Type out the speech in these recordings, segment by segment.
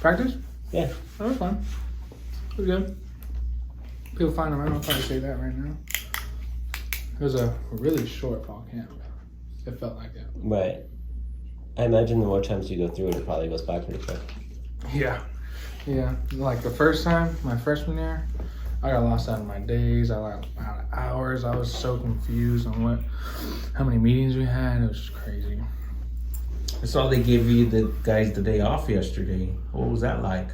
Practice? Yeah. That was fun. It was good. People find them. I don't know if I can say that right now. It was a really short fall camp. It felt like it. Right. I imagine the more times you go through it, it probably goes by pretty quick. Yeah. Like the first time, my freshman year, I got lost out of my days. I got out of hours. I was so confused on how many meetings we had. It was just crazy. I saw they gave you the guys the day off yesterday. What was that like?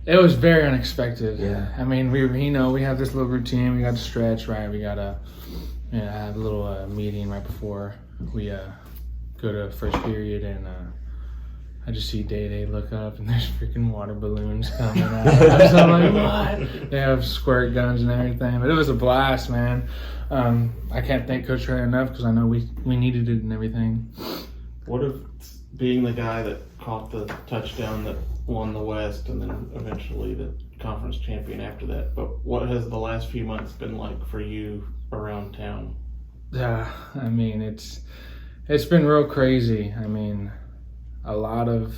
It was very unexpected. Yeah. I mean, we have this little routine. We got to stretch, right? We got to have a little meeting right before we go to first period, and I just see Day look up, and there's freaking water balloons coming out. So I'm like, what? They have squirt guns and everything, but it was a blast, man. I can't thank Coach Trey enough because I know we needed it and everything. What if being the guy that caught the touchdown that won the West and then eventually the conference champion after that, but what has the last few months been like for you around town? Yeah, I mean, it's been real crazy. I mean, a lot of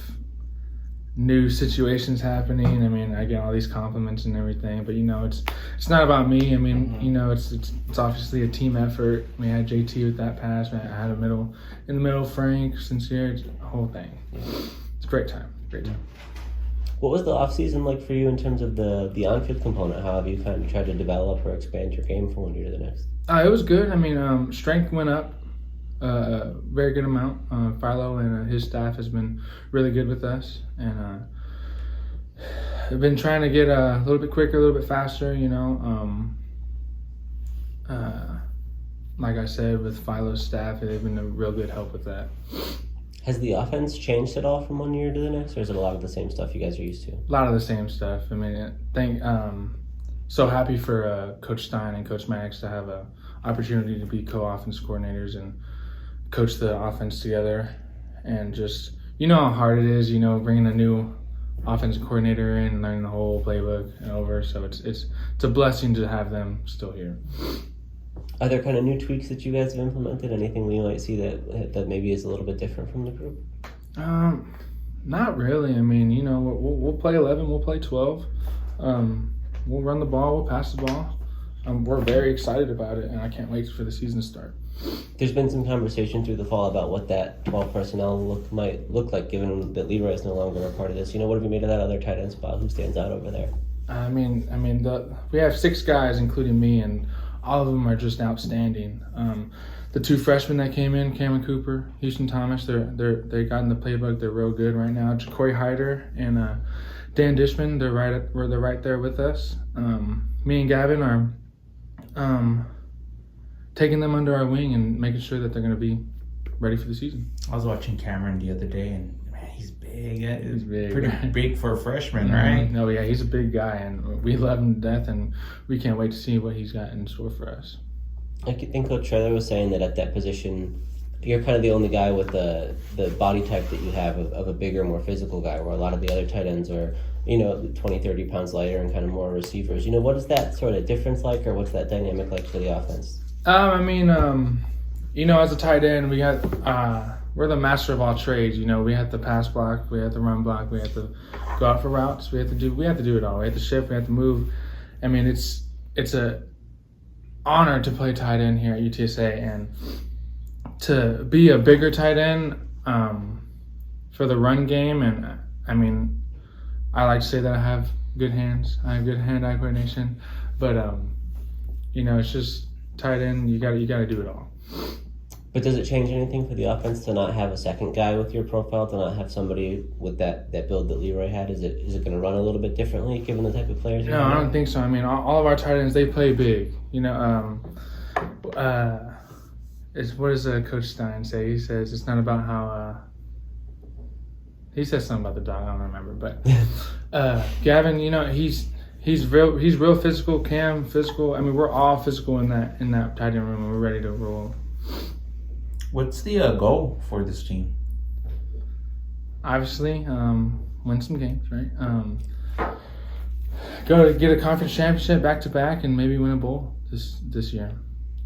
new situations happening. I mean, I get all these compliments and everything, but it's not about me. I mean, it's obviously a team effort. We had JT with that pass. I had in the middle, Frank, Sincere, the whole thing. It's a great time. What was the off season like for you in terms of the on-field component? How have you kind of tried to develop or expand your game from one year to the next? It was good. I mean, strength went up a very good amount. Philo and his staff has been really good with us, and I've been trying to get a little bit quicker, a little bit faster. Like I said, with Philo's staff, they've been a real good help with that. Has the offense changed at all from one year to the next, or is it a lot of the same stuff you guys are used to? A lot of the same stuff. I mean, so happy for Coach Stein and Coach Maddox to have a opportunity to be co-offense coordinators and coach the offense together. And just, how hard it is, bringing a new offensive coordinator in and learning the whole playbook and over. So it's a blessing to have them still here. Are there kind of new tweaks that you guys have implemented? Anything we might see that maybe is a little bit different from the group? Not really. I mean, we'll play 11, we'll play 12. We'll run the ball, we'll pass the ball. We're very excited about it, and I can't wait for the season to start. There's been some conversation through the fall about what that 12 personnel might look like, given that Leroy is no longer a part of this. What have you made of that other tight end spot? Who stands out over there? I mean, we have 6 guys, including me, and all of them are just outstanding. The 2 freshmen that came in, Cameron Cooper, Houston Thomas, they got in the playbook. They're real good right now. Ja'Cory Hyder and Dan Dishman, they're right there with us. Me and Gavin are taking them under our wing and making sure that they're going to be ready for the season. I was watching Cameron the other day, and man, he's big. He's big. Pretty big for a freshman, right? No, yeah, he's a big guy, and we love him to death, and we can't wait to see what he's got in store for us. I think Coach Trailer was saying that at that position, you're kind of the only guy with the body type that you have of a bigger, more physical guy, where a lot of the other tight ends are, 20, 30 pounds lighter and kind of more receivers. What is that sort of difference like, or what's that dynamic like for the offense? As a tight end, we got we're the master of all trades. We have to pass block, we have to run block, we have to go out for routes, we have to do it all. We have to shift, we have to move. I mean, it's a honor to play tight end here at UTSA, and to be a bigger tight end for the run game. And I mean, I like to say that I have good hands. I have good hand-eye coordination, but it's just tight end. You got to do it all. But does it change anything for the offense to not have a second guy with your profile, to not have somebody with that build that Leroy had? Is it going to run a little bit differently given the type of players? No, I don't think so. I mean, all of our tight ends, they play big. What does Coach Stein say? He says it's not about how. He says something about the dog. I don't remember, but Gavin, he's real physical. Cam physical. I mean, we're all physical in that tight end room, and we're ready to roll. What's the goal for this team? Obviously, win some games, right? Go to get a conference championship back to back, and maybe win a bowl this year.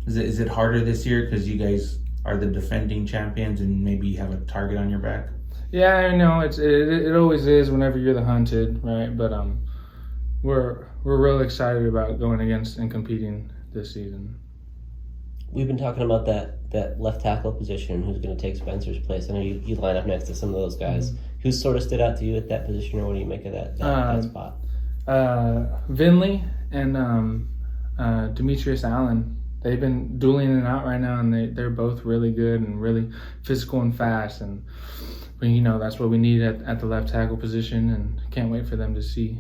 Is it harder this year because you guys are the defending champions and maybe you have a target on your back? Yeah, I know it always is whenever you're the hunted, right? But we're real excited about going against and competing this season. We've been talking about that left tackle position, who's going to take Spencer's place. I know you line up next to some of those guys. Who's sort of stood out to you at that position, or what do you make of that spot? Vinley and Demetrius Allen. They've been dueling it out right now, and they're both really good and really physical and fast. And that's what we need at the left tackle position, and can't wait for them to see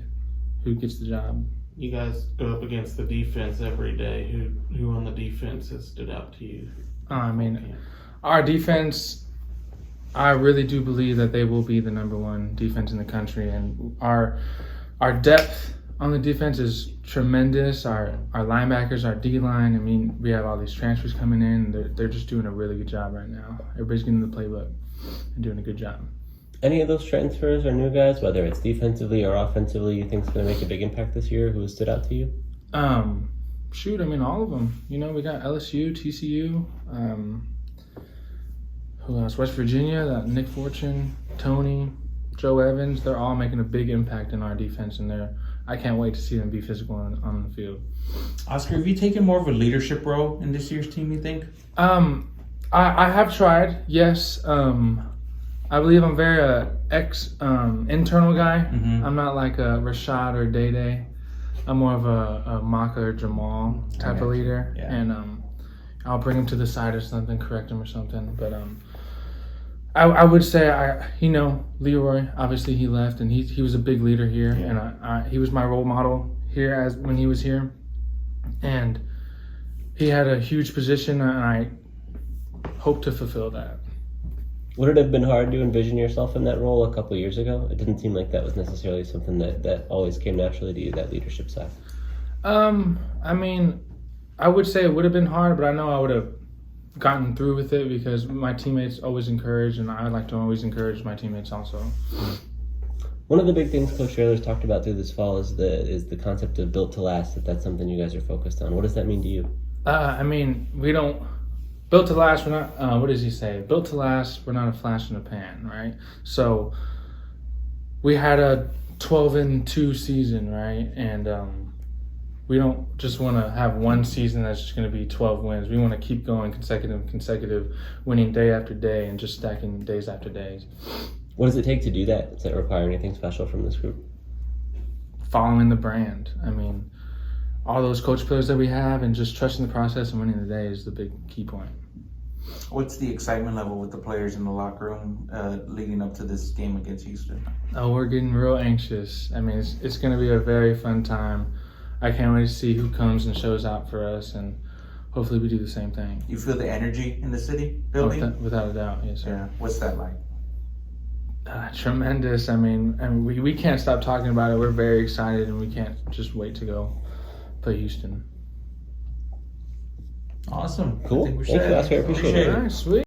who gets the job. You guys go up against the defense every day. Who on the defense has stood out to you? Our defense, I really do believe that they will be the number one defense in the country, and our depth on the defense is tremendous. Our linebackers, our D-line, we have all these transfers coming in. They're just doing a really good job right now. Everybody's getting the playbook and doing a good job. Any of those transfers or new guys, whether it's defensively or offensively, you think is going to make a big impact this year? Who stood out to you? All of them. We got LSU, TCU, who else? West Virginia, Nick Fortune, Tony, Joe Evans. They're all making a big impact in our defense, and I can't wait to see them be physical on the field. Oscar, have you taken more of a leadership role in this year's team, you think? I have tried, yes. I believe I'm very internal guy. Mm-hmm. I'm not like a Rashad or Day. I'm more of a Maka or Jamal type of leader. Yeah. And I'll bring him to the side or something, correct him or something. But I would say Leroy, obviously he left, and he was a big leader here, and he was my role model here when he was here, and he had a huge position, and I hope to fulfill that. Would it have been hard to envision yourself in that role a couple of years ago? It didn't seem like that was necessarily something that always came naturally to you, that leadership side. I would say it would have been hard, but I know I would have gotten through with it because my teammates always encourage, and I like to always encourage my teammates also. One of the big things Coach Traylor's talked about through this fall is the concept of built to last, that's something you guys are focused on. What does that mean to you? We don't... Built to last, we're not, what does he say? Built to last, we're not a flash in the pan, right? So we had a 12-2 season, right? And we don't just want to have one season that's just going to be 12 wins. We want to keep going consecutive, winning day after day and just stacking days after days. What does it take to do that? Does it require anything special from this group? Following the brand. All those coach players that we have and just trusting the process and winning the day is the big key point. What's the excitement level with the players in the locker room leading up to this game against Houston? Oh, we're getting real anxious. It's going to be a very fun time. I can't wait to see who comes and shows out for us, and hopefully we do the same thing. You feel the energy in the city building? Without a doubt, yes, sir. Yeah. What's that like? Tremendous. We can't stop talking about it. We're very excited, and we can't just wait to go play Houston. Awesome. Cool. I think we're Thank you, set. Oscar. I appreciate it. All right, sweet.